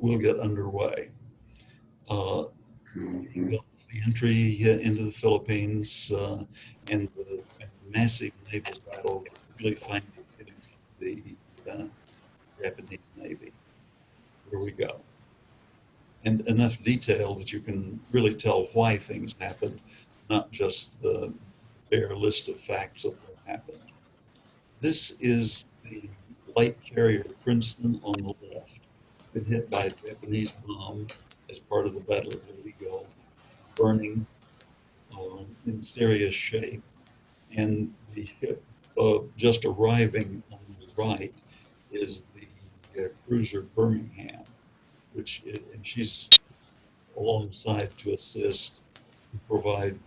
we'll get underway. Uh, the entry into the Philippines and the massive naval battle really finally hitting the Japanese Navy. Here we go. And enough detail that you can really tell why things happened, not just the bare list of facts of what happened. This is the light carrier Princeton on the left. Been hit by a Japanese bomb as part of the Battle of Leyte Gulf, burning in serious shape. And the ship just arriving on the right is the cruiser Birmingham, and she's alongside to assist and provide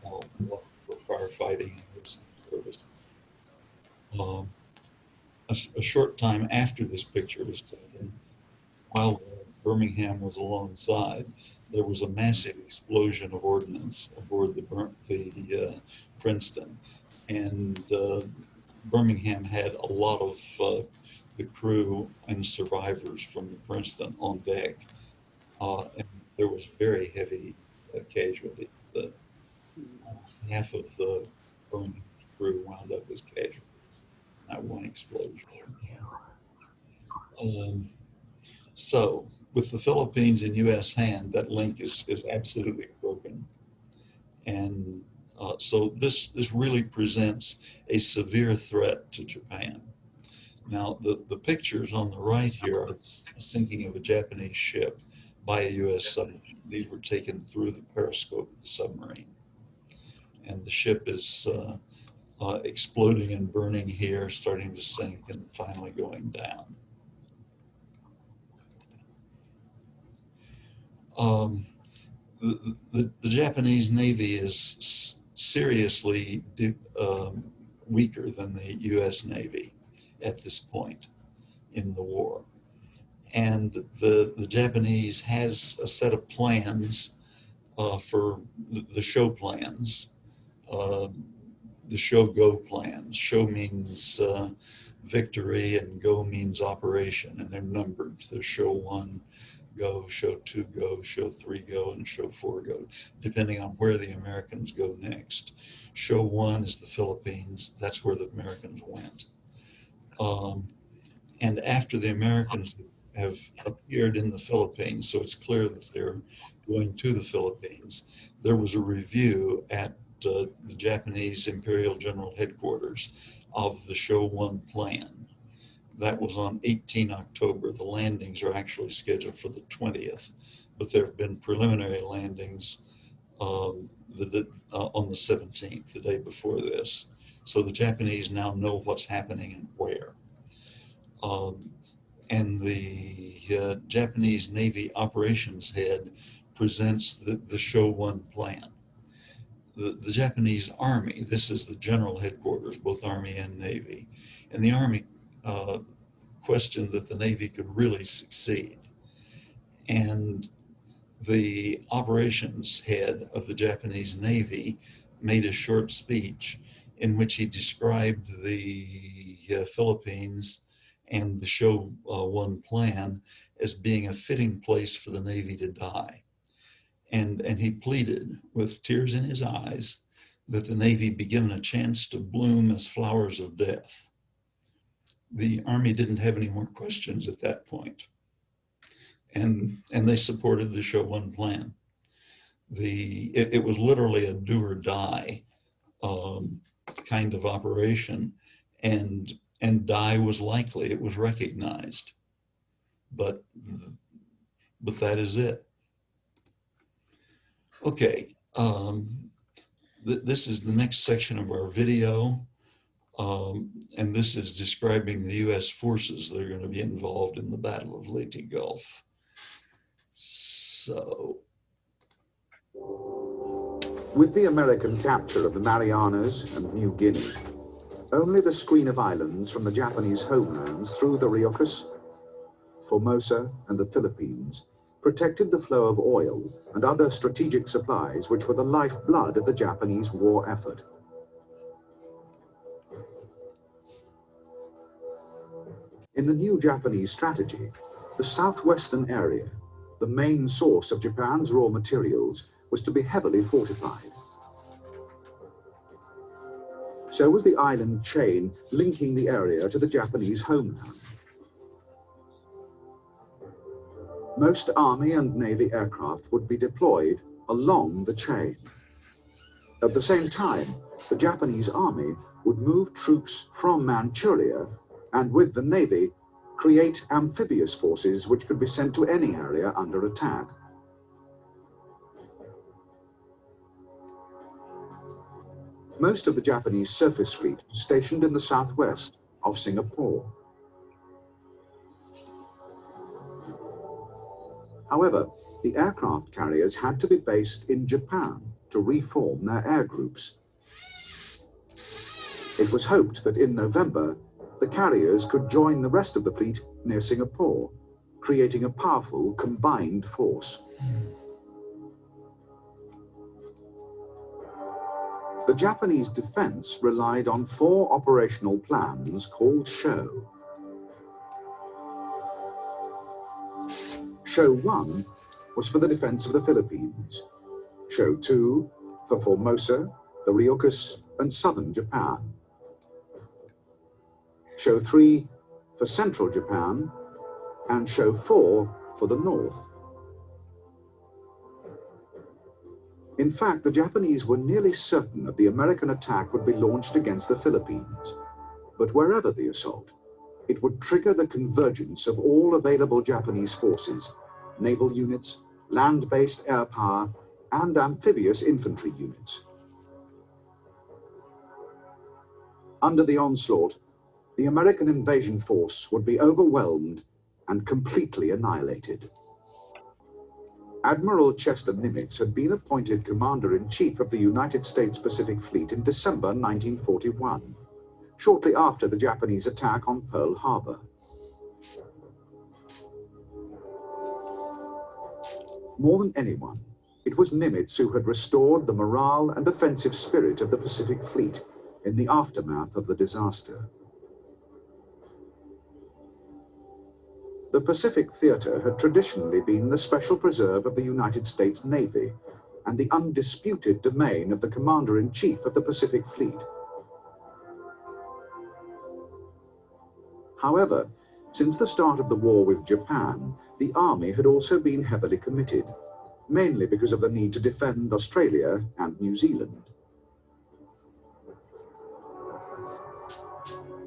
water for firefighting and rescue services. Um, a short time after this picture was taken, while Birmingham was alongside, there was a massive explosion of ordnance aboard the Princeton, and Birmingham had a lot of the crew and survivors from the Princeton on deck, and there was very heavy casualties. Almost half of the Birmingham crew wound up as casualties in that one explosion. Um, So with the Philippines in U.S. hand, that link is absolutely broken. And so this really presents a severe threat to Japan. Now, the pictures on the right here are a sinking of a Japanese ship by a U.S. submarine. These were taken through the periscope of the submarine. And the ship is exploding and burning here, starting to sink and finally going down. The Japanese Navy is seriously weaker than the U.S. Navy at this point in the war. And the Japanese has a set of plans for the show plans, uh, the show go plans. Show means victory and go means operation, and they're numbered. So show one, go, show two, go, show three, go, and show four, go, depending on where the Americans go next. Show one is the Philippines. That's where the Americans went. And after the Americans have appeared in the Philippines, so it's clear that they're going to the Philippines, there was a review at the Japanese Imperial General Headquarters of the Show One plan. That was on 18 October. The landings are actually scheduled for the 20th, but there have been preliminary landings on the 17th, the day before this. So the Japanese now know what's happening and where. And the Japanese Navy operations head presents the Show One plan. The Japanese Army, this is the general headquarters, both Army and Navy, and the Army questioned that the Navy could really succeed. And the operations head of the Japanese Navy made a short speech in which he described the Philippines and the Show One plan as being a fitting place for the Navy to die. And he pleaded with tears in his eyes that the Navy be given a chance to bloom as flowers of death. The Army didn't have any more questions at that point. And they supported the Show One plan. It was literally a do or die kind of operation, and die was likely. It was recognized, but that is it. Okay, this is the next section of our video, and this is describing the U.S. forces that are going to be involved in the Battle of Leyte Gulf. So, with the American capture of the Marianas and New Guinea, only the screen of islands from the Japanese homelands through the Ryukyus, Formosa, and the Philippines protected the flow of oil and other strategic supplies which were the lifeblood of the Japanese war effort. In the new Japanese strategy, The southwestern area, the main source of Japan's raw materials, was to be heavily fortified. So was the island chain linking the area to the Japanese homeland. Most Army and Navy aircraft would be deployed along the chain. At the same time, the Japanese Army would move troops from Manchuria and, with the Navy, create amphibious forces which could be sent to any area under attack. Most of the Japanese surface fleet was stationed in the southwest of Singapore. However, the aircraft carriers had to be based in Japan to reform their air groups. It was hoped that in November, the carriers could join the rest of the fleet near Singapore, creating a powerful combined force. The Japanese defense relied on 4 operational plans called SHO. SHO 1 was for the defense of the Philippines, SHO 2 for Formosa, the Ryukyus, and southern Japan, SHO 3 for central Japan, and SHO 4 for the north. In fact, the Japanese were nearly certain that the American attack would be launched against the Philippines. But wherever the assault, it would trigger the convergence of all available Japanese forces, naval units, land-based air power, and amphibious infantry units. Under the onslaught, the American invasion force would be overwhelmed and completely annihilated. Admiral Chester Nimitz had been appointed Commander-in-Chief of the United States Pacific Fleet in December 1941, shortly after the Japanese attack on Pearl Harbor. More than anyone, it was Nimitz who had restored the morale and offensive spirit of the Pacific Fleet in the aftermath of the disaster. The Pacific Theater had traditionally been the special preserve of the United States Navy and the undisputed domain of the Commander-in-Chief of the Pacific Fleet. However, since the start of the war with Japan, the Army had also been heavily committed, mainly because of the need to defend Australia and New Zealand.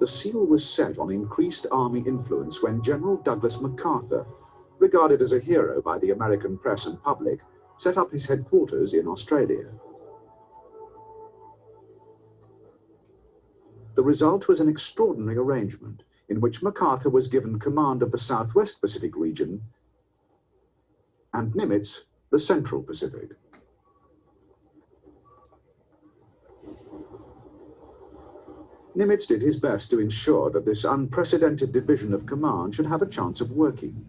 The seal was set on increased Army influence when General Douglas MacArthur, regarded as a hero by the American press and public, set up his headquarters in Australia. The result was an extraordinary arrangement in which MacArthur was given command of the Southwest Pacific region and Nimitz the Central Pacific. Nimitz did his best to ensure that this unprecedented division of command should have a chance of working.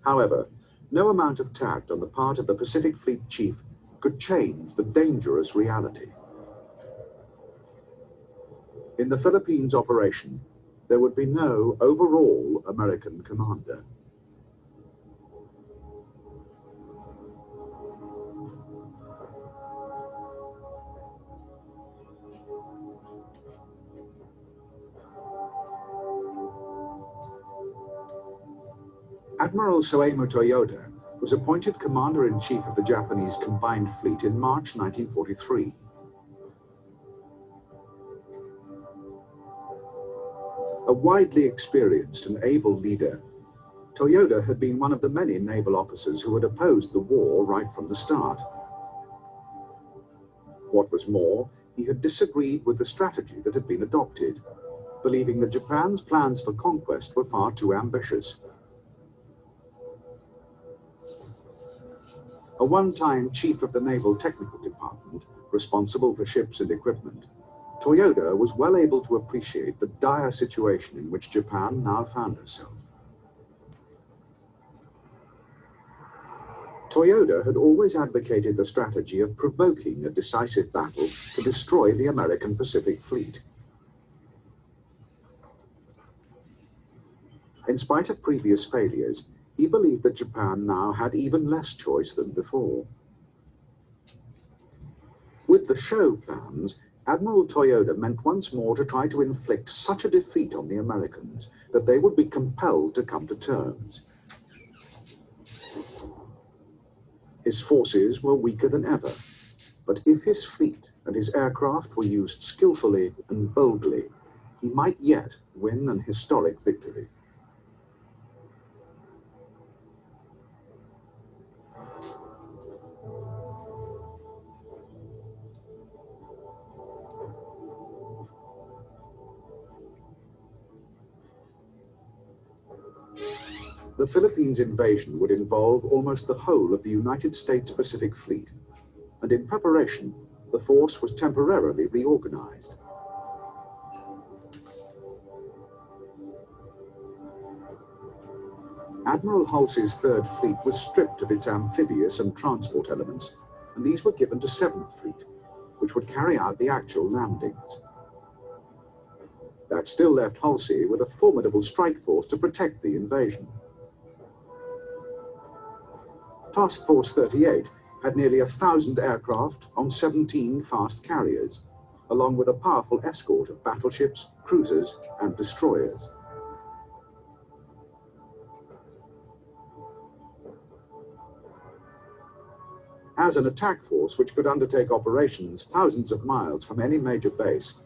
However, no amount of tact on the part of the Pacific Fleet Chief could change the dangerous reality. In the Philippines operation, there would be no overall American commander. Admiral Soemu Toyoda was appointed Commander-in-Chief of the Japanese Combined Fleet in March 1943. A widely experienced and able leader, Toyoda had been one of the many naval officers who had opposed the war right from the start. What was more, he had disagreed with the strategy that had been adopted, believing that Japan's plans for conquest were far too ambitious. A one-time chief of the Naval Technical Department, responsible for ships and equipment, Toyoda was well able to appreciate the dire situation in which Japan now found herself. Toyoda had always advocated the strategy of provoking a decisive battle to destroy the American Pacific Fleet. In spite of previous failures, he believed that Japan now had even less choice than before. With the show plans, Admiral Toyoda meant once more to try to inflict such a defeat on the Americans that they would be compelled to come to terms. His forces were weaker than ever, but if his fleet and his aircraft were used skillfully and boldly, he might yet win an historic victory. The Philippines invasion would involve almost the whole of the United States Pacific Fleet, and in preparation, the force was temporarily reorganized. Admiral Halsey's Third Fleet was stripped of its amphibious and transport elements, and these were given to Seventh Fleet, which would carry out the actual landings. That still left Halsey with a formidable strike force to protect the invasion. Task Force 38 had nearly 1,000 aircraft on 17 fast carriers, along with a powerful escort of battleships, cruisers, and destroyers. As an attack force which could undertake operations thousands of miles from any major base,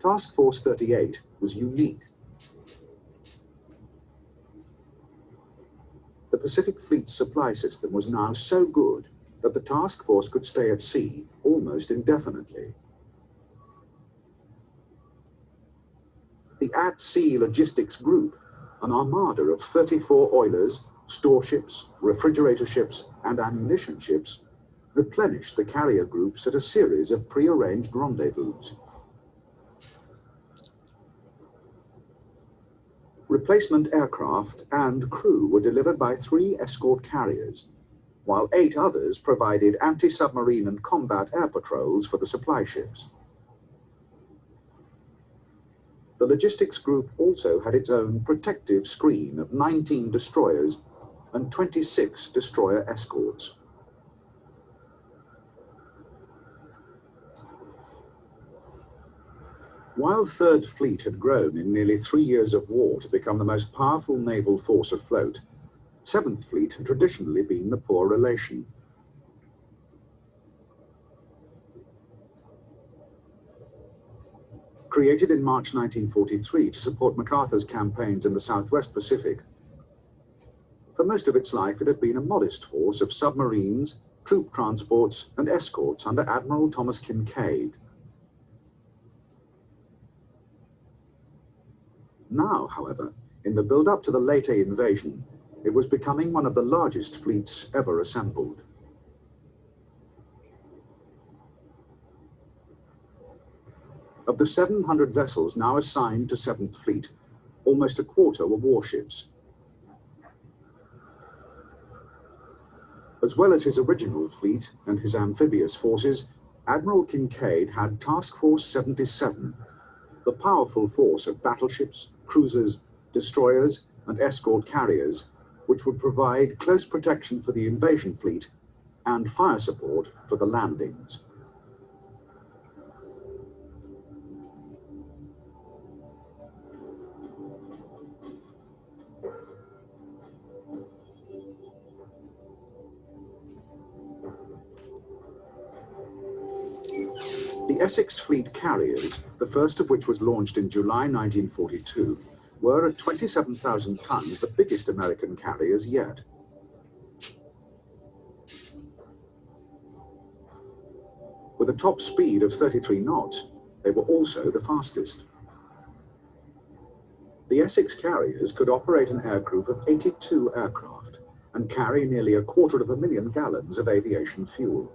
Task Force 38 was unique. The Pacific Fleet's supply system was now so good that the task force could stay at sea almost indefinitely. The At-Sea Logistics Group, an armada of 34 oilers, storeships, refrigerator ships, and ammunition ships, replenished the carrier groups at a series of pre-arranged rendezvous. Replacement aircraft and crew were delivered by 3 escort carriers, while 8 others provided anti-submarine and combat air patrols for the supply ships. The logistics group also had its own protective screen of 19 destroyers and 26 destroyer escorts. While Third Fleet had grown in nearly 3 years of war to become the most powerful naval force afloat, Seventh Fleet had traditionally been the poor relation. Created in March 1943 to support MacArthur's campaigns in the Southwest Pacific, for most of its life it had been a modest force of submarines, troop transports, and escorts under Admiral Thomas Kinkaid. Now, however, in the build-up to the late invasion, it was becoming one of the largest fleets ever assembled. Of the 700 vessels now assigned to Seventh Fleet, almost a quarter were warships. As well as his original fleet and his amphibious forces, Admiral Kinkaid had Task Force 77, the powerful force of battleships, cruisers, destroyers, and escort carriers, which would provide close protection for the invasion fleet and fire support for the landings. The Essex Fleet carriers, the first of which was launched in July 1942, were at 27,000 tons the biggest American carriers yet. With a top speed of 33 knots, they were also the fastest. The Essex carriers could operate an aircrew of 82 aircraft and carry nearly 250,000 gallons of aviation fuel.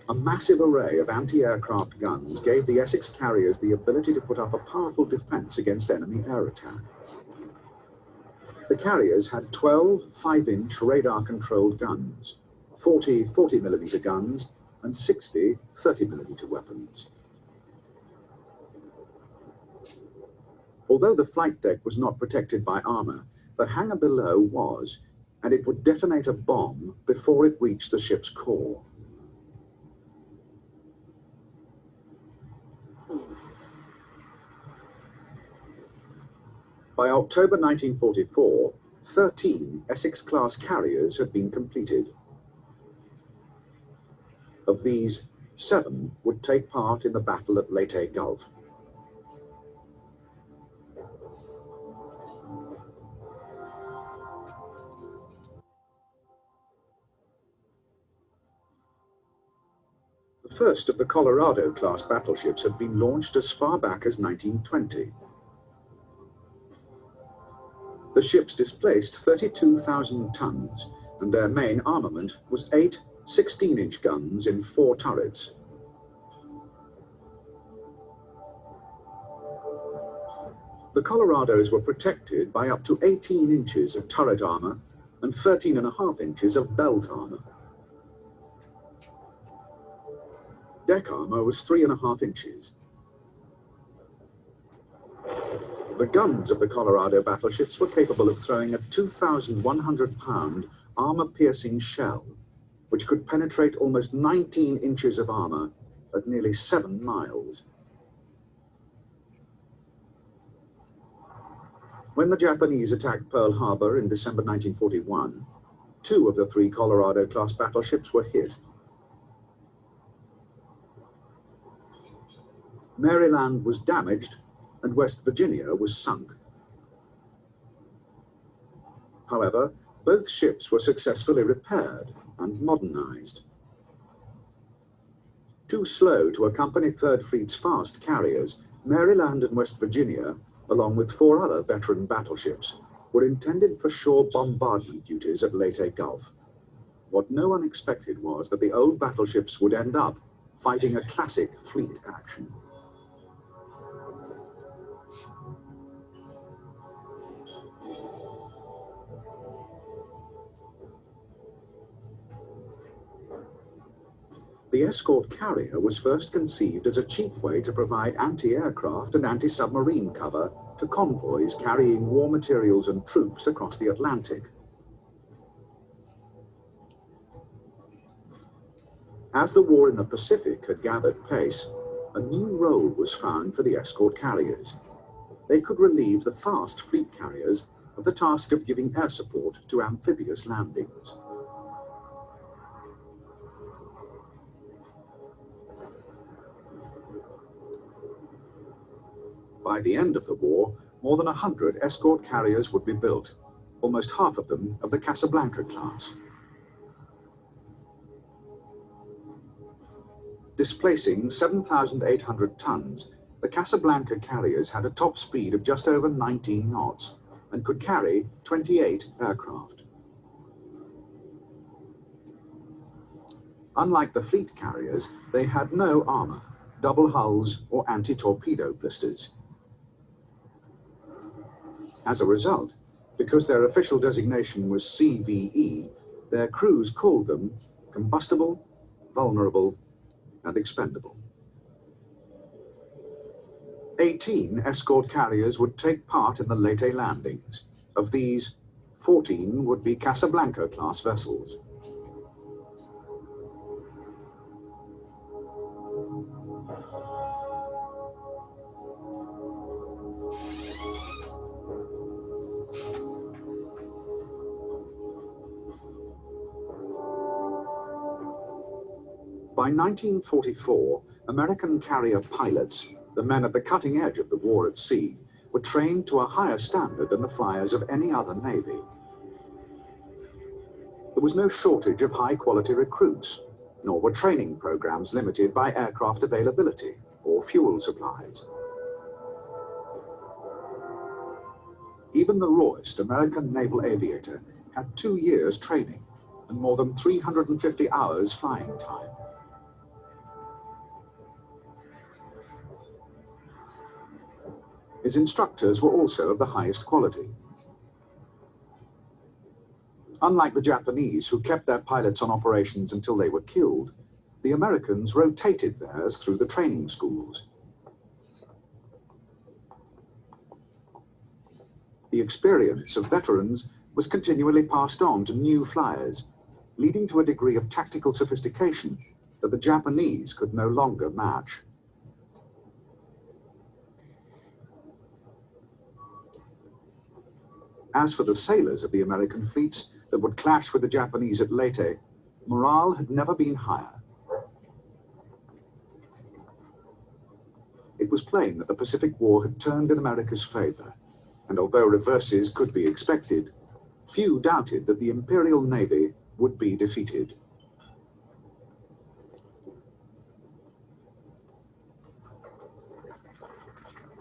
A massive array of anti-aircraft guns gave the Essex carriers the ability to put up a powerful defense against enemy air attack. The carriers had 12 5-inch radar-controlled guns, 40 40mm guns, and 60 30mm weapons. Although the flight deck was not protected by armor, the hangar below was, and it would detonate a bomb before it reached the ship's core. By October 1944, 13 Essex-class carriers had been completed. Of these, 7 would take part in the battle at Leyte Gulf. The first of the Colorado-class battleships had been launched as far back as 1920. The ships displaced 32,000 tons, and their main armament was 8 16-inch guns in 4 turrets. The Colorados were protected by up to 18 inches of turret armor and 13.5 inches of belt armor. Deck armor was 3.5 inches. The guns of the Colorado battleships were capable of throwing a 2,100-pound armor-piercing shell, which could penetrate almost 19 inches of armor at nearly 7 miles. When the Japanese attacked Pearl Harbor in December 1941, 2 of the 3 Colorado-class battleships were hit. Maryland was damaged, and West Virginia was sunk. However, both ships were successfully repaired and modernized. Too slow to accompany Third Fleet's fast carriers, Maryland and West Virginia, along with 4 other veteran battleships, were intended for shore bombardment duties at Leyte Gulf. What no one expected was that the old battleships would end up fighting a classic fleet action. The escort carrier was first conceived as a cheap way to provide anti-aircraft and anti-submarine cover to convoys carrying war materials and troops across the Atlantic. As the war in the Pacific had gathered pace, a new role was found for the escort carriers. They could relieve the fast fleet carriers of the task of giving air support to amphibious landings. By the end of the war, more than 100 escort carriers would be built, almost half of them of the Casablanca class. Displacing 7,800 tons, the Casablanca carriers had a top speed of just over 19 knots and could carry 28 aircraft. Unlike the fleet carriers, they had no armor, double hulls, or anti-torpedo blisters. As a result, because their official designation was CVE, their crews called them combustible, vulnerable, and expendable. 18 escort carriers would take part in the Leyte landings. Of these, 14 would be Casablanca-class vessels. By 1944, American carrier pilots, the men at the cutting edge of the war at sea, were trained to a higher standard than the flyers of any other navy. There was no shortage of high-quality recruits, nor were training programs limited by aircraft availability or fuel supplies. Even the rawest American naval aviator had 2 years training and more than 350 hours flying time. His instructors were also of the highest quality. Unlike the Japanese, who kept their pilots on operations until they were killed, the Americans rotated theirs through the training schools. The experience of veterans was continually passed on to new flyers, leading to a degree of tactical sophistication that the Japanese could no longer match. As for the sailors of the American fleets that would clash with the Japanese at Leyte, morale had never been higher. It was plain that the Pacific War had turned in America's favor, and although reverses could be expected, few doubted that the Imperial Navy would be defeated.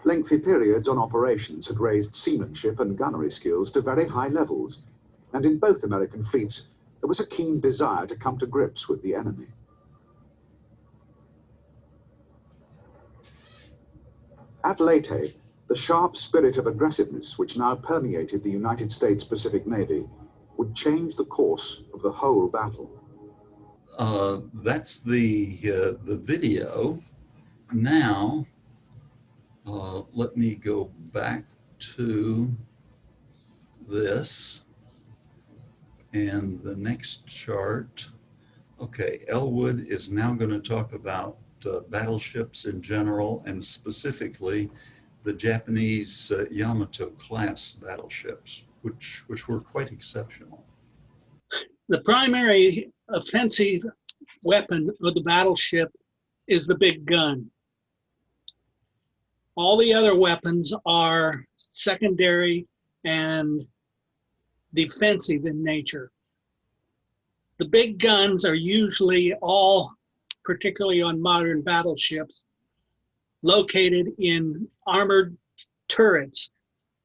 Lengthy periods on operations had raised seamanship and gunnery skills to very high levels, and in both American fleets there was a keen desire to come to grips with the enemy. At Leyte, the sharp spirit of aggressiveness which now permeated the United States Pacific Navy would change the course of the whole battle. That's the video. Now, let me go back to this and the next chart. Okay, Elwood is now going to talk about battleships in general, and specifically the Japanese Yamato class battleships, which were quite exceptional. The primary offensive weapon of the battleship is the big gun. All the other weapons are secondary and defensive in nature. The big guns are usually all, particularly on modern battleships, located in armored turrets,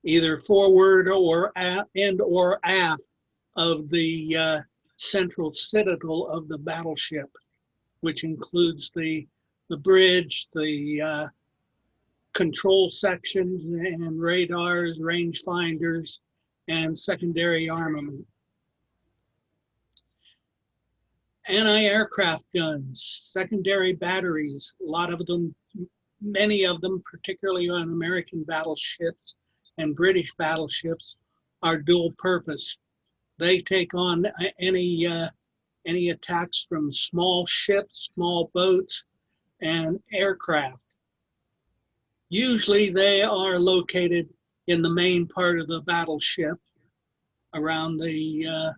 either forward or aft of the central citadel of the battleship, which includes the bridge, the control sections and radars, range finders, and secondary armament. Anti-aircraft guns, secondary batteries, a lot of them, many of them, particularly on American battleships and British battleships, are dual purpose. They take on any attacks from small ships, small boats, and aircraft. Usually they are located in the main part of the battleship, around the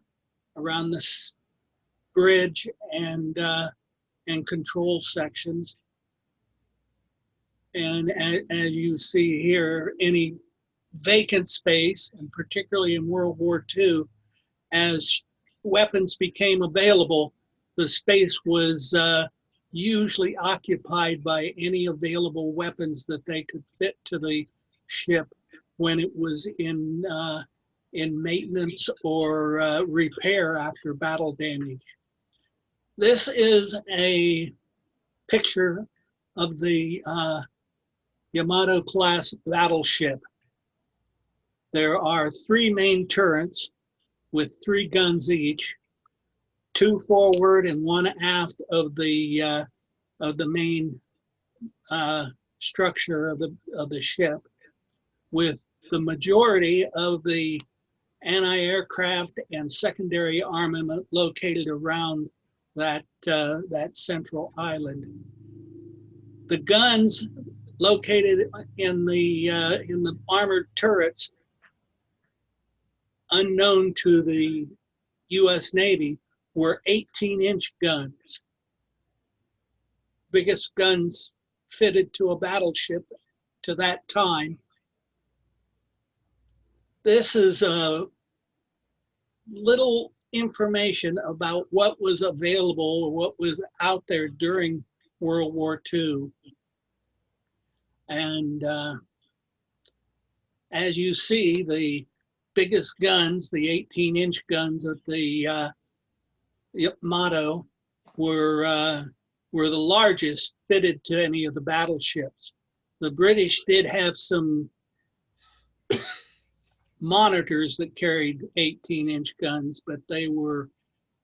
bridge and control sections. And as you see here, any vacant space, and particularly in World War II, as weapons became available, the space was usually occupied by any available weapons that they could fit to the ship when it was in maintenance or repair after battle damage. This is a picture of the Yamato class battleship. There are 3 main turrets with 3 guns each, 2 forward and 1 aft of the main structure of the ship, with the majority of the anti-aircraft and secondary armament located around that central island. The guns located in the armored turrets, unknown to the U.S. Navy, were 18-inch guns. Biggest guns fitted to a battleship to that time. This is a little information about what was available or what was out there during World War II. And as you see, the biggest guns, the 18-inch guns of the Yamato, were the largest fitted to any of the battleships. The British did have some monitors that carried 18-inch guns, but they were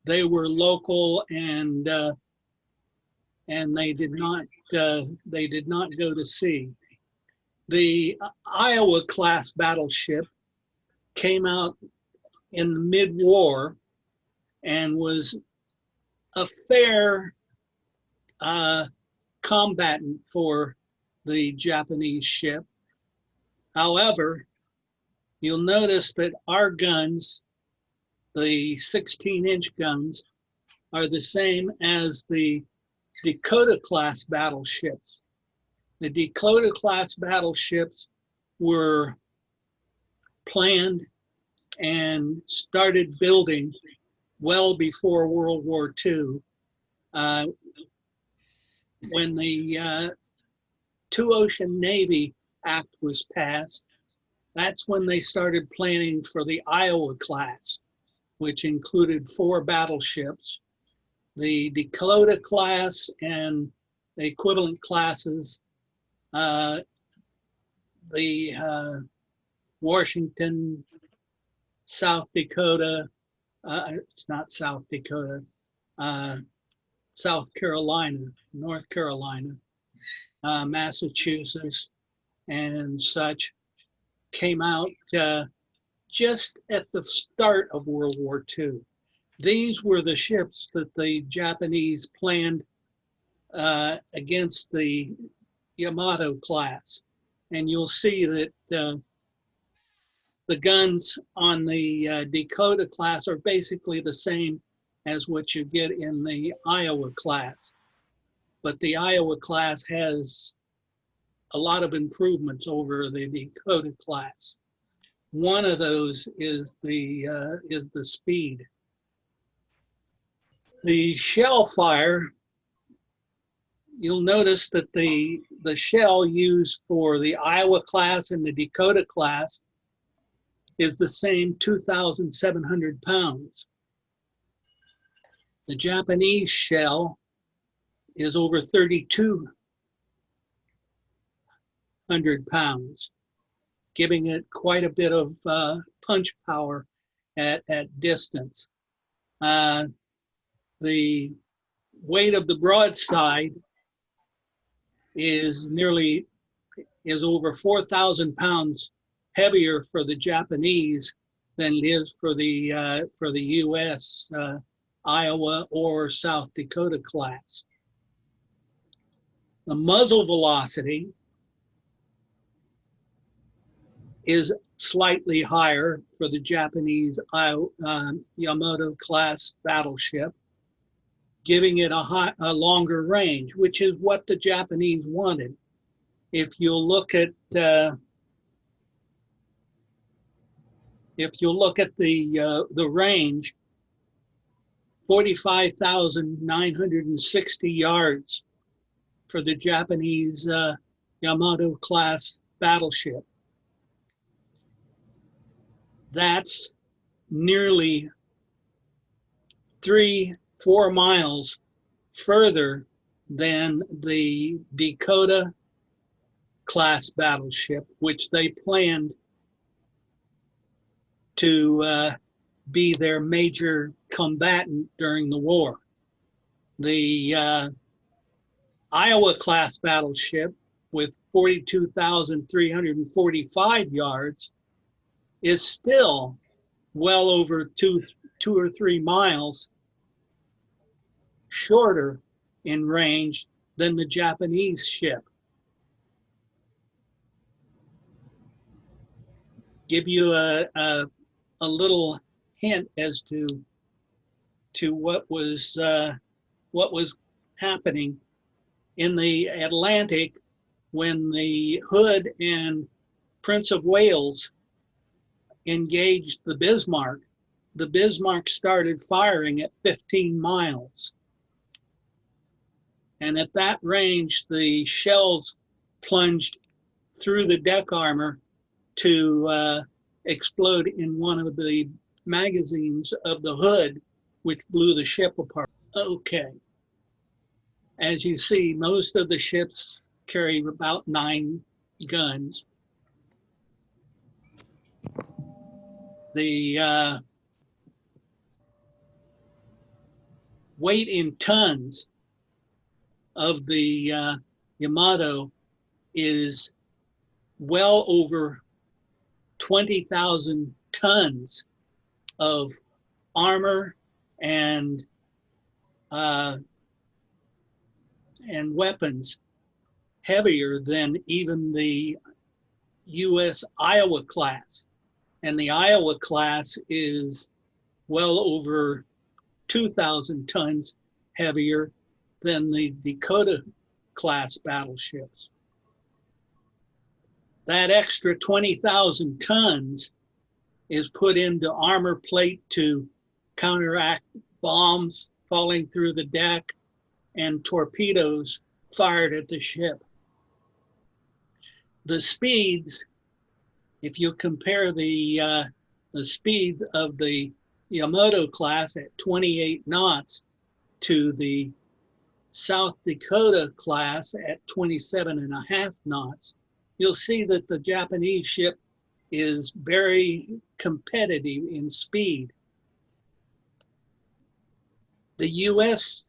local, and they did not go to sea. The Iowa class battleship came out in the mid-war and was a fair combatant for the Japanese ship. However, you'll notice that our guns, the 16-inch guns, are the same as the Dakota-class battleships. The Dakota-class battleships were planned and started building well before World War II. When the Two Ocean Navy Act was passed, that's when they started planning for the Iowa class, which included 4 battleships. The Dakota class and the equivalent classes, the Washington, South Dakota, it's not South Dakota, South Carolina, North Carolina, Massachusetts, and such, came out just at the start of World War II. These were the ships that the Japanese planned against the Yamato class. And you'll see that the guns on the Dakota class are basically the same as what you get in the Iowa class. But the Iowa class has a lot of improvements over the Dakota class. One of those is the speed. The shell fire, you'll notice that the shell used for the Iowa class and the Dakota class is the same 2,700 pounds. The Japanese shell is over 3,200 pounds, giving it quite a bit of punch power at distance. The weight of the broadside is over 4,000 pounds heavier for the Japanese than it is for the U.S. Iowa or South Dakota class. The muzzle velocity is slightly higher for the Japanese Yamato class battleship, giving it a longer range, which is what the Japanese wanted. If you look at the range, 45,960 yards for the Japanese Yamato class battleship. That's nearly 3-4 miles further than the Dakota class battleship, which they planned to be their major combatant during the war. The Iowa class battleship, with 42,345 yards, is still well over 2 or 3 miles shorter in range than the Japanese ship. Give you a little hint as to what was happening in the Atlantic when the Hood and Prince of Wales engaged the Bismarck. The Bismarck started firing at 15 miles. And at that range, the shells plunged through the deck armor to explode in one of the magazines of the Hood, which blew the ship apart. Okay. As you see, most of the ships carry about 9 guns. The weight in tons of the Yamato is well over 20,000 tons of armor and weapons, heavier than even the U.S. Iowa class. And the Iowa class is well over 2,000 tons heavier than the Dakota class battleships. That extra 20,000 tons is put into armor plate to counteract bombs falling through the deck and torpedoes fired at the ship. The speeds, if you compare the speed of the Yamato class at 28 knots to the South Dakota class at 27.5 knots, you'll see that the Japanese ship is very competitive in speed. The US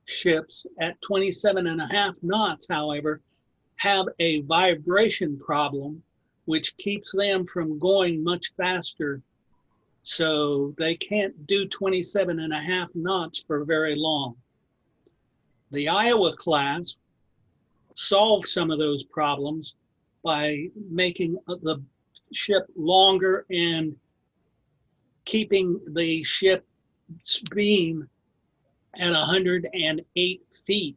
ships at 27.5 knots, however, have a vibration problem which keeps them from going much faster. So they can't do 27.5 knots for very long. The Iowa class solved some of those problems by making the ship longer and keeping the ship's beam at 108 feet,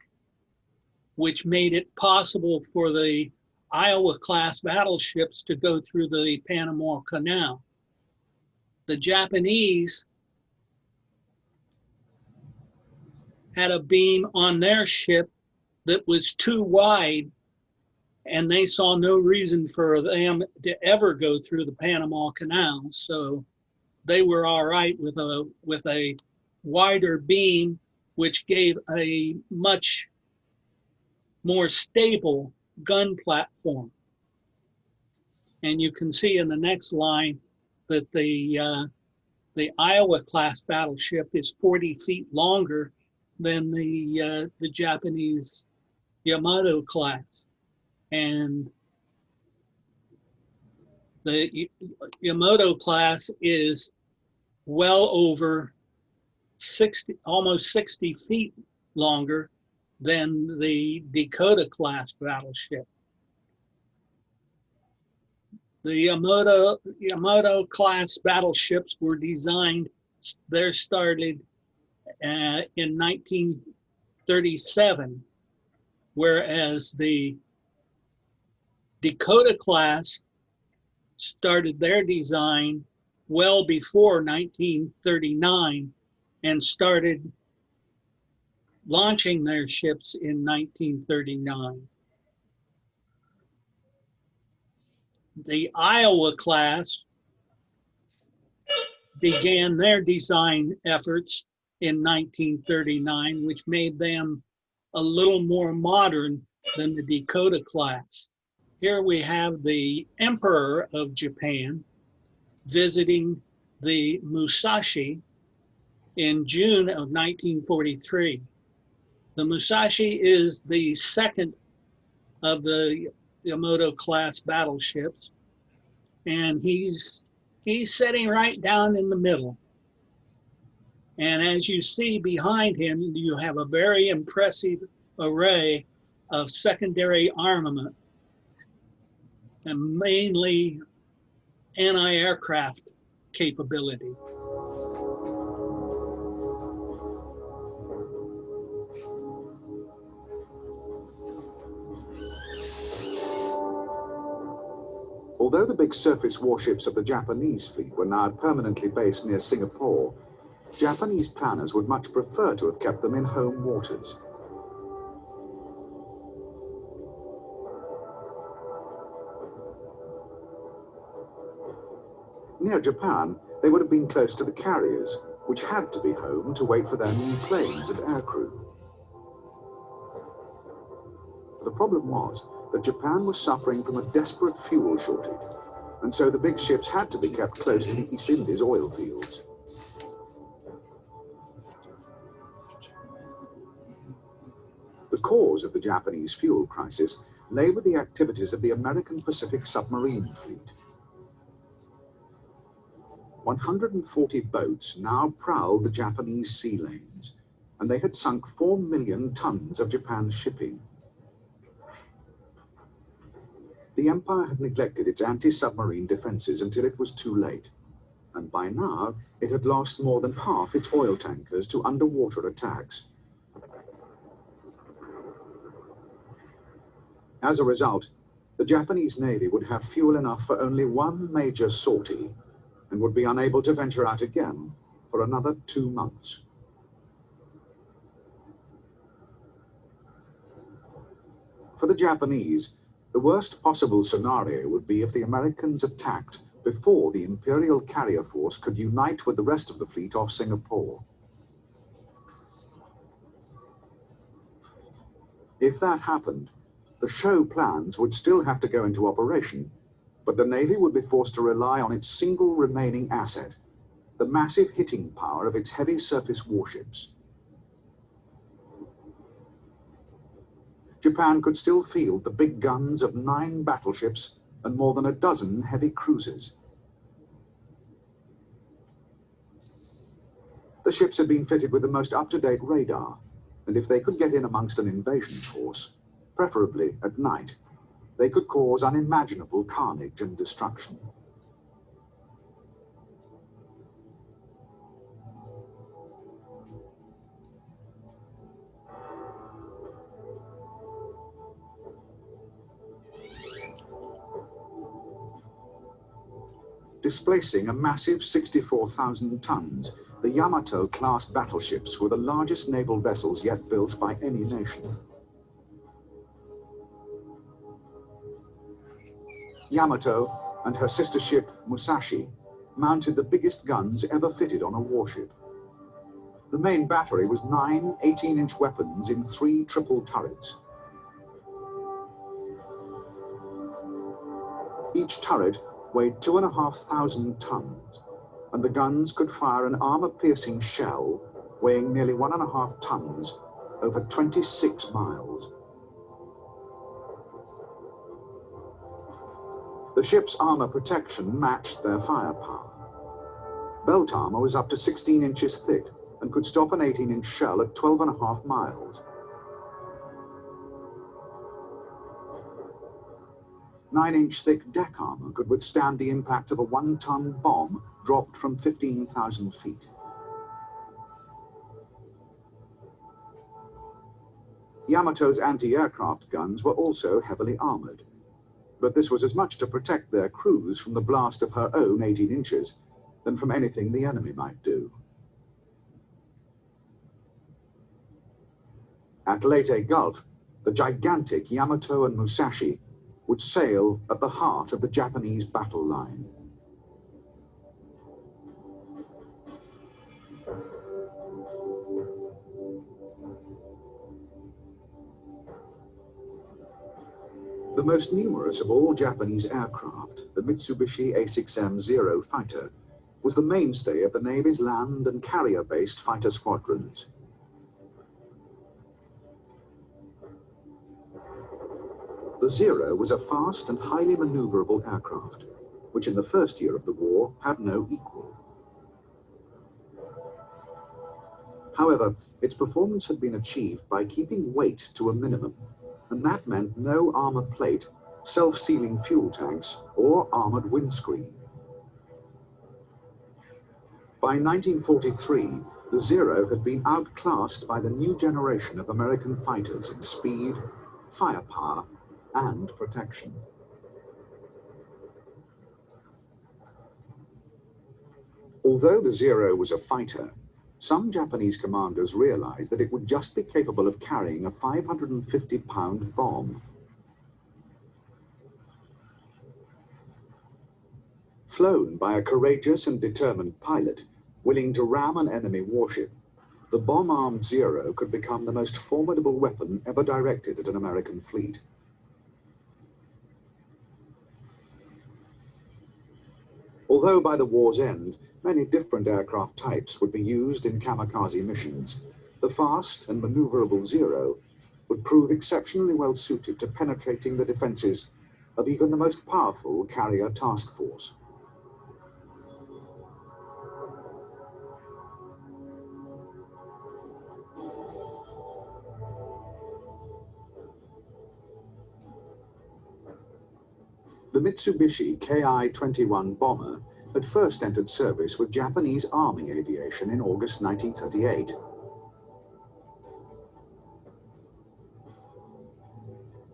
which made it possible for the Iowa class battleships to go through the Panama Canal. The Japanese had a beam on their ship that was too wide, and they saw no reason for them to ever go through the Panama Canal. So they were all right with a wider beam, which gave a much more stable gun platform. And you can see in the next line that the Iowa class battleship is 40 feet longer than the Japanese Yamato class. And the Yamato class is well over 60, almost 60 feet longer than the Dakota class battleship. The Yamato class battleships were designed, they started in 1937, whereas the Dakota class started their design well before 1939 and started launching their ships in 1939. The Iowa class began their design efforts in 1939, which made them a little more modern than the Dakota class. Here we have the Emperor of Japan visiting the Musashi in June of 1943. The Musashi is the second of the Yamato class battleships, and he's sitting right down in the middle. And as you see behind him, you have a very impressive array of secondary armament, and mainly anti-aircraft capability. Although the big surface warships of the Japanese fleet were now permanently based near Singapore, Japanese planners would much prefer to have kept them in home waters. Near Japan, they would have been close to the carriers, which had to be home to wait for their new planes and aircrew. The problem was that Japan was suffering from a desperate fuel shortage, and so the big ships had to be kept close to the East Indies oil fields. The cause of the Japanese fuel crisis lay with the activities of the American Pacific submarine fleet. 140 boats now prowled the Japanese sea lanes, and they had sunk 4 million tons of Japan's shipping. The Empire had neglected its anti-submarine defenses until it was too late, and by now it had lost more than half its oil tankers to underwater attacks. As a result, the Japanese Navy would have fuel enough for only one major sortie and would be unable to venture out again for another 2 months. For the Japanese, the worst possible scenario would be if the Americans attacked before the Imperial carrier force could unite with the rest of the fleet off Singapore. If that happened, the show plans would still have to go into operation, but the Navy would be forced to rely on its single remaining asset, the massive hitting power of its heavy surface warships. Japan could still field the big guns of 9 battleships and more than a dozen heavy cruisers. The ships had been fitted with the most up-to-date radar, and if they could get in amongst an invasion force, preferably at night, they could cause unimaginable carnage and destruction. Displacing a massive 64,000 tons, the Yamato-class battleships were the largest naval vessels yet built by any nation. Yamato and her sister ship Musashi mounted the biggest guns ever fitted on a warship. The main battery was 9 18-inch weapons in 3 triple turrets. Each turret weighed 2,500 tons, and the guns could fire an armor-piercing shell weighing nearly 1.5 tons over 26 miles. The ship's armor protection matched their firepower. Belt armor was up to 16 inches thick and could stop an 18-inch shell at 12.5 miles. 9-inch thick deck armor could withstand the impact of a 1-ton bomb dropped from 15,000 feet. Yamato's anti-aircraft guns were also heavily armored, but this was as much to protect their crews from the blast of her own 18 inches than from anything the enemy might do. At Leyte Gulf, the gigantic Yamato and Musashi would sail at the heart of the Japanese battle line. The most numerous of all Japanese aircraft, the Mitsubishi A6M Zero fighter, was the mainstay of the Navy's land and carrier-based fighter squadrons. The Zero was a fast and highly maneuverable aircraft, which in the first year of the war had no equal. However, its performance had been achieved by keeping weight to a minimum, and that meant no armor plate, self-sealing fuel tanks, or armored windscreen. By 1943, the Zero had been outclassed by the new generation of American fighters in speed, firepower, and protection. Although the Zero was a fighter, some Japanese commanders realized that it would just be capable of carrying a 550-pound bomb. Flown by a courageous and determined pilot, willing to ram an enemy warship, the bomb-armed Zero could become the most formidable weapon ever directed at an American fleet. Although by the war's end, many different aircraft types would be used in kamikaze missions, the fast and maneuverable Zero would prove exceptionally well suited to penetrating the defenses of even the most powerful carrier task force. The Mitsubishi Ki-21 bomber had first entered service with Japanese Army aviation in August 1938.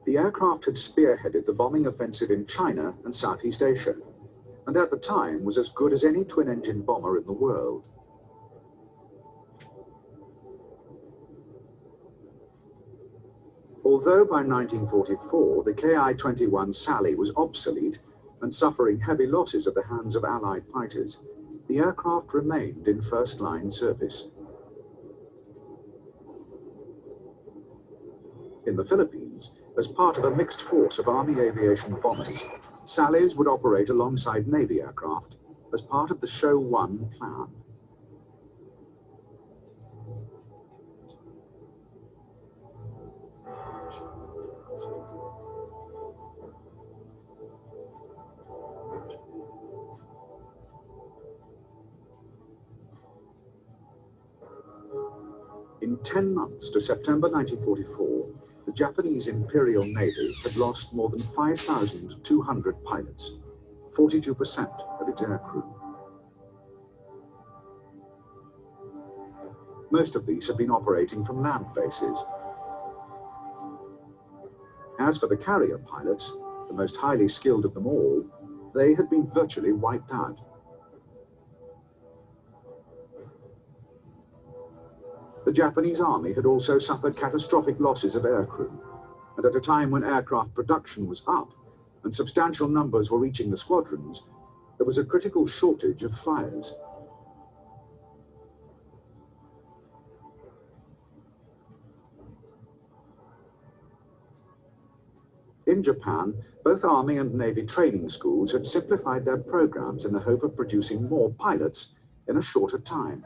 The aircraft had spearheaded the bombing offensive in China and Southeast Asia, and at the time was as good as any twin-engine bomber in the world. Although by 1944 the Ki-21 Sally was obsolete and suffering heavy losses at the hands of Allied fighters, the aircraft remained in first-line service. In the Philippines, as part of a mixed force of Army aviation bombers, Sallies would operate alongside Navy aircraft as part of the Show 1 plan. In 10 months to September 1944, the Japanese Imperial Navy had lost more than 5,200 pilots, 42% of its aircrew. Most of these had been operating from land bases. As for the carrier pilots, the most highly skilled of them all, they had been virtually wiped out. The Japanese Army had also suffered catastrophic losses of aircrew, and at a time when aircraft production was up and substantial numbers were reaching the squadrons, there was a critical shortage of flyers. In Japan, both Army and Navy training schools had simplified their programs in the hope of producing more pilots in a shorter time.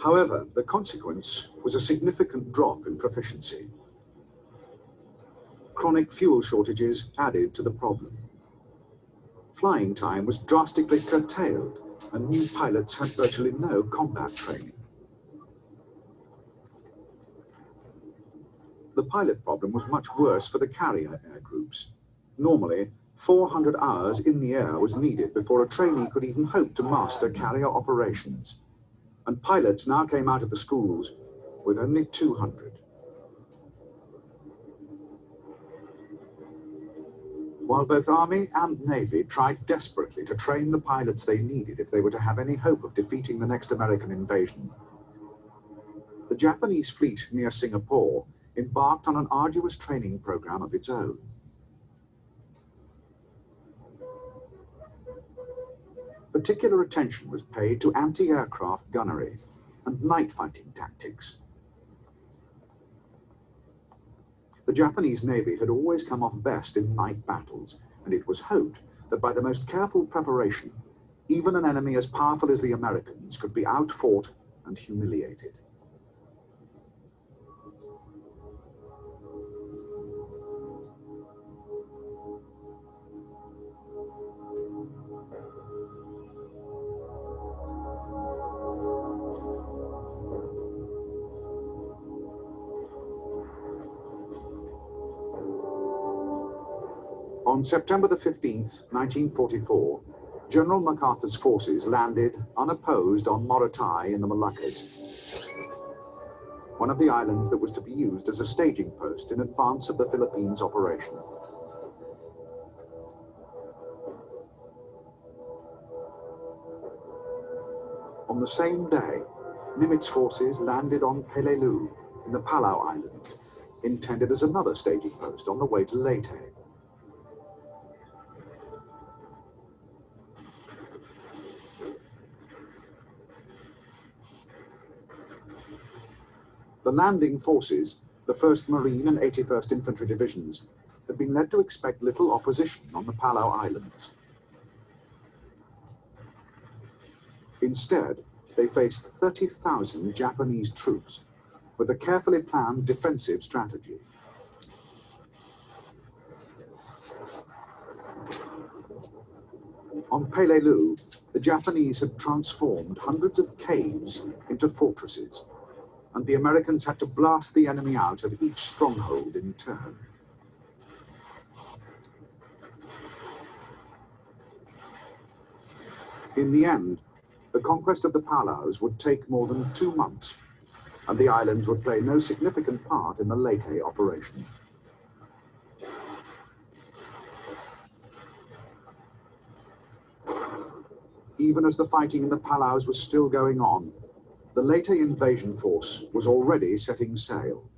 However, the consequence was a significant drop in proficiency. Chronic fuel shortages added to the problem. Flying time was drastically curtailed, and new pilots had virtually no combat training. The pilot problem was much worse for the carrier air groups. Normally, 400 hours in the air was needed before a trainee could even hope to master carrier operations. And pilots now came out of the schools with only 200. While both Army and Navy tried desperately to train the pilots they needed if they were to have any hope of defeating the next American invasion, the Japanese fleet near Singapore embarked on an arduous training program of its own. Particular attention was paid to anti-aircraft gunnery and night fighting tactics. The Japanese Navy had always come off best in night battles, and it was hoped that by the most careful preparation, even an enemy as powerful as the Americans could be outfought and humiliated. On September the 15th, 1944, General MacArthur's forces landed unopposed on Morotai in the Moluccas, one of the islands that was to be used as a staging post in advance of the Philippines operation. On the same day, Nimitz forces landed on Peleliu in the Palau Islands, intended as another staging post on the way to Leyte. The landing forces, the 1st Marine and 81st Infantry Divisions, had been led to expect little opposition on the Palau Islands. Instead, they faced 30,000 Japanese troops with a carefully planned defensive strategy. On Peleliu, the Japanese had transformed hundreds of caves into fortresses, and the Americans had to blast the enemy out of each stronghold in turn. In the end, the conquest of the Palaus would take more than 2 months, and the islands would play no significant part in the Leyte operation. Even as the fighting in the Palaus was still going on, the Leyte invasion force was already setting sail.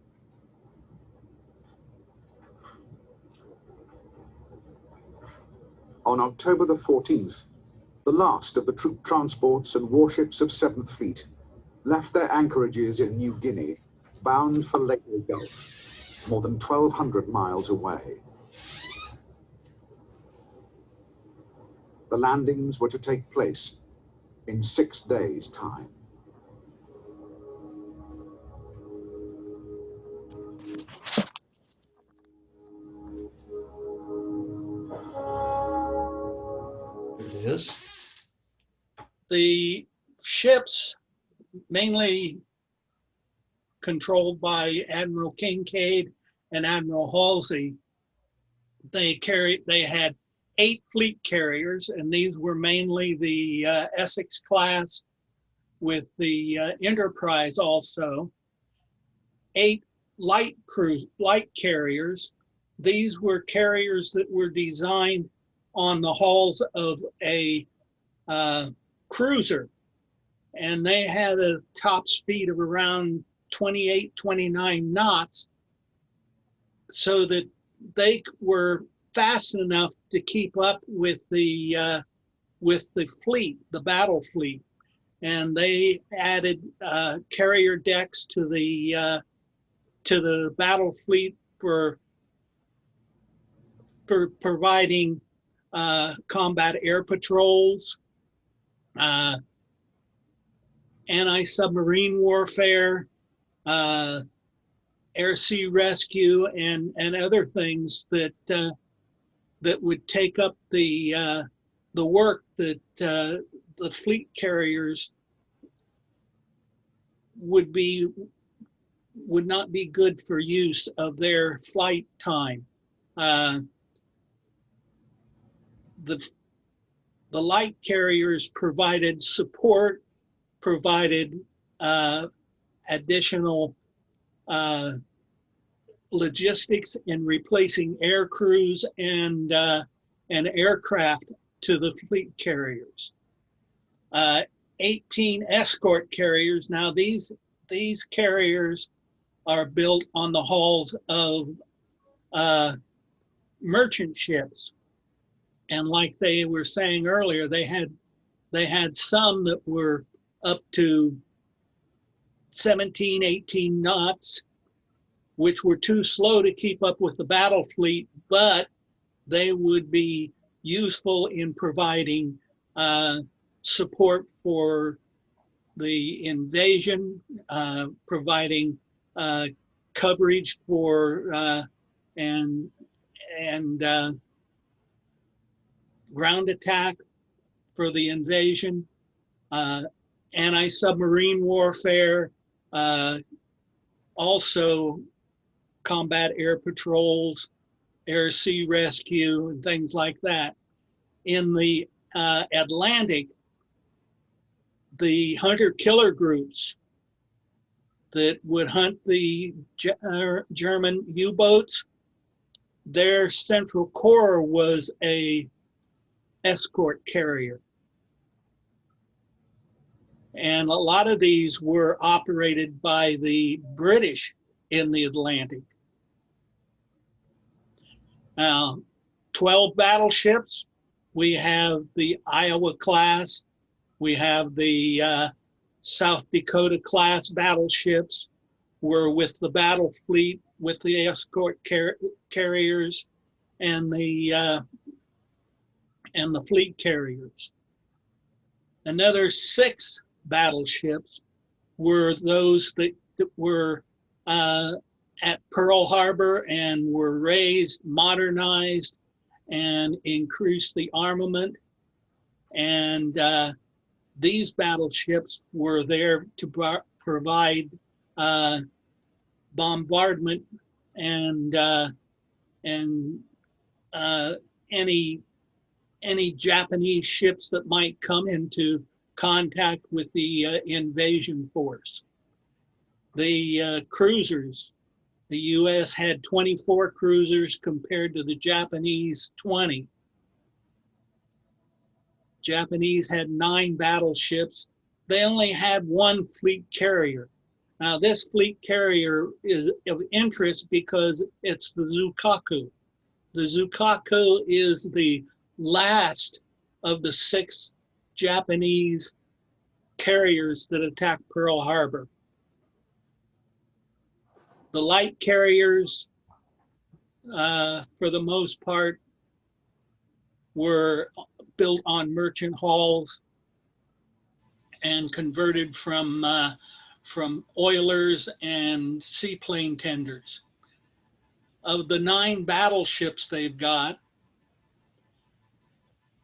On October the 14th, the last of the troop transports and warships of 7th Fleet left their anchorages in New Guinea, bound for Leyte Gulf, more than 1,200 miles away. The landings were to take place in 6 days' time. It is. The ships, mainly controlled by Admiral Kincaid and Admiral Halsey, they had 8 fleet carriers, and these were mainly the Essex class, with the Enterprise also. 8 light carriers. These were carriers that were designed on the hulls of a cruiser, and they had a top speed of around 28, 29 knots, so that they were fast enough to keep up with the fleet, the battle fleet. And they added carrier decks to the battle fleet for providing combat air patrols, anti-submarine warfare, air-sea rescue, and other things that would take up the work that the fleet carriers would not be good for use of their flight time. The light carriers provided support, provided additional logistics in replacing air crews and aircraft to the fleet carriers. 18 escort carriers. Now these carriers are built on the hulls of merchant ships, and like they were saying earlier, they had some that were up to 17, 18 knots, which were too slow to keep up with the battle fleet, but they would be useful in providing support for the invasion, providing coverage for and ground attack for the invasion, anti-submarine warfare, also combat air patrols, air-sea rescue, and things like that. In the Atlantic, the hunter-killer groups that would hunt the German U-boats, their central core was a escort carrier. And a lot of these were operated by the British in the Atlantic. Now, 12 battleships. We have the Iowa class. We have the South Dakota class battleships. We're with the battle fleet, with the escort carriers, and the fleet carriers. Another 6 battleships were those that were at Pearl Harbor and were raised, modernized, and increased the armament. And these battleships were there to provide uh, bombardment and uh, any Japanese ships that might come into contact with the invasion force. The cruisers, the U.S. had 24 cruisers compared to the Japanese 20. Japanese had 9 battleships. They only had 1 fleet carrier. Now, this fleet carrier is of interest because it's the Zukaku. The Zukaku is the last of the 6 Japanese carriers that attacked Pearl Harbor. The light carriers, for the most part, were built on merchant hulls and converted from oilers and seaplane tenders. Of the 9 battleships they've got,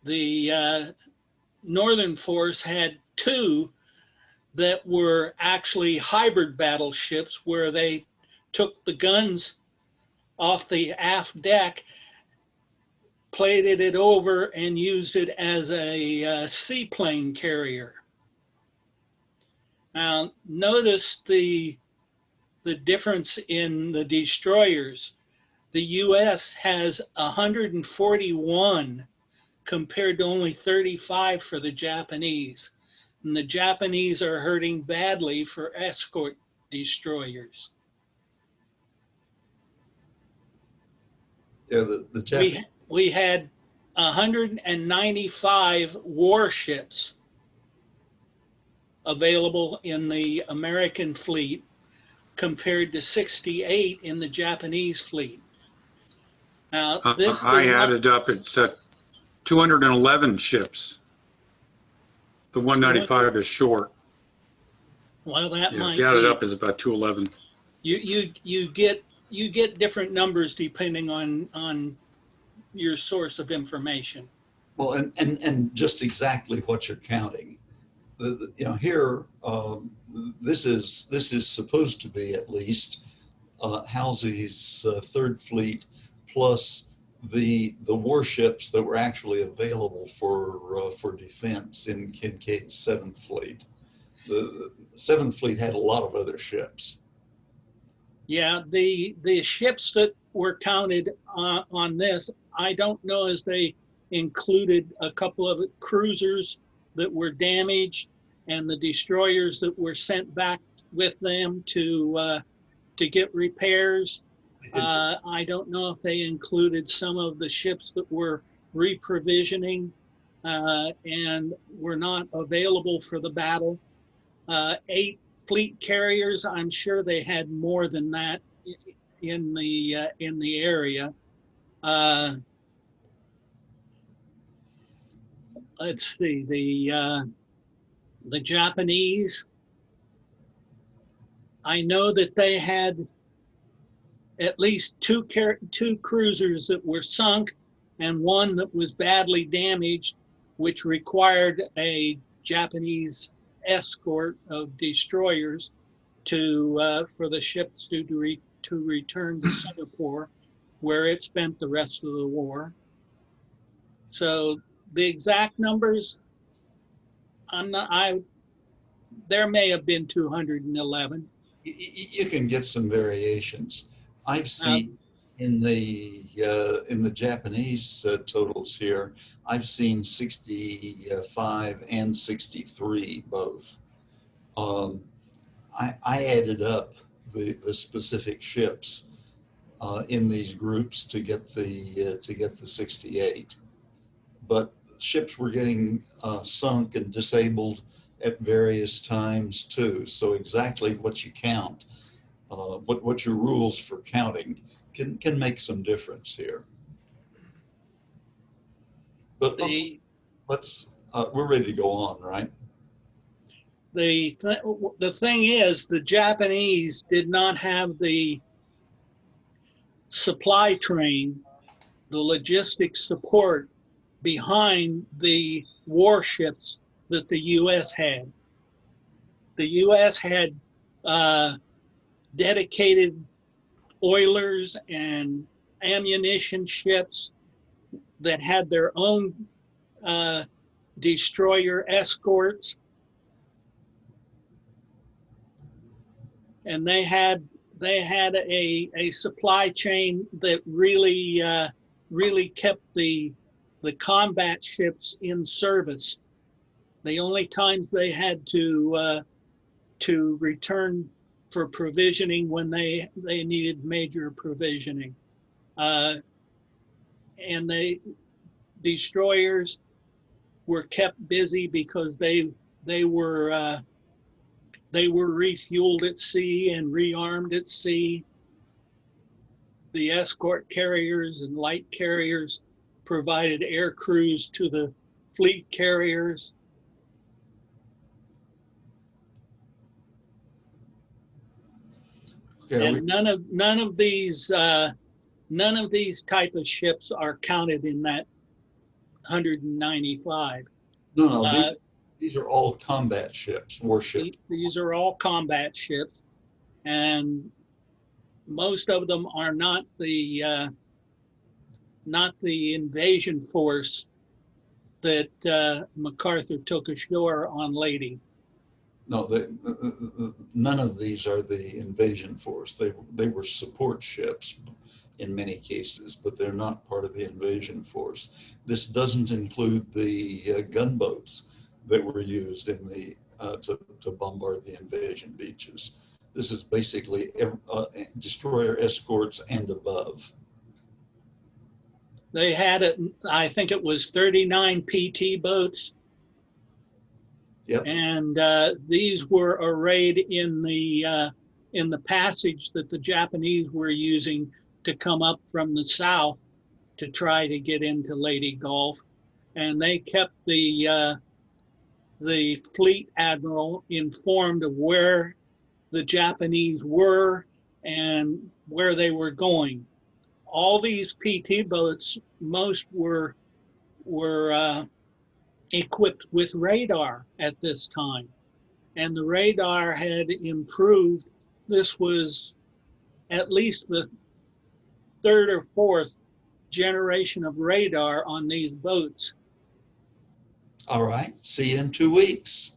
the Northern Force had 2 that were actually hybrid battleships where they took the guns off the aft deck, plated it over, and used it as a seaplane carrier. Now, notice the difference in the destroyers. The U.S. has 141 compared to only 35 for the Japanese. And the Japanese are hurting badly for escort destroyers. Yeah, the Japanese. We had 195 warships available in the American fleet compared to 68 in the Japanese fleet. Now, this I added up, it's 211 ships. The 195 is short. Well, that might be. Added be. up is about 211. You get different numbers depending on your source of information. Well, and just exactly what you're counting. Here, this is supposed to be at least Halsey's 3rd Fleet plus the warships that were actually available for defense in Kincaid's 7th Fleet. The 7th Fleet had a lot of other ships. Yeah, the ships that were counted on this, I don't know as they included a couple of cruisers that were damaged and the destroyers that were sent back with them to get repairs. I don't know if they included some of the ships that were reprovisioning and were not available for the battle. 8 fleet carriers, I'm sure they had more than that in the area. Let's see, the Japanese, I know that they had at least two cruisers that were sunk and 1 that was badly damaged, which required a Japanese escort of destroyers for the ships to return to Singapore, where it spent the rest of the war. So the exact numbers, there may have been 211. You can get some variations. I've seen in the Japanese totals here, I've seen 65 and 63 both. I added up the specific ships in these groups to get the 68, but ships were getting sunk and disabled at various times too. So exactly what you count, what your rules for counting can make some difference here. But we're ready to go on, right? The thing is, the Japanese did not have the supply train, the logistics support behind the warships that the U.S. had. The U.S. had dedicated oilers and ammunition ships that had their own destroyer escorts. And they had a supply chain that really kept the combat ships in service. The only times they had to return for provisioning when they needed major provisioning, and the destroyers were kept busy because they were refueled at sea and rearmed at sea. The escort carriers and light carriers provided air crews to the fleet carriers. Okay, And none of these type of ships are counted in that 195. no, these are all combat ships, warships. These are all combat ships, and most of them are not the invasion force that MacArthur took ashore on Lady. No, none of these are the invasion force. They were support ships in many cases, but they're not part of the invasion force. This doesn't include the gunboats that were used in the to bombard the invasion beaches. This is basically destroyer escorts and above. They had I think it was 39 PT boats. Yep. And these were arrayed in the passage that the Japanese were using to come up from the south to try to get into Leyte Gulf, and they kept the fleet admiral informed of where the Japanese were and where they were going. All these PT boats, most were equipped with radar at this time, and the radar had improved. This was at least the third or fourth generation of radar on these boats. All right. See you in 2 weeks.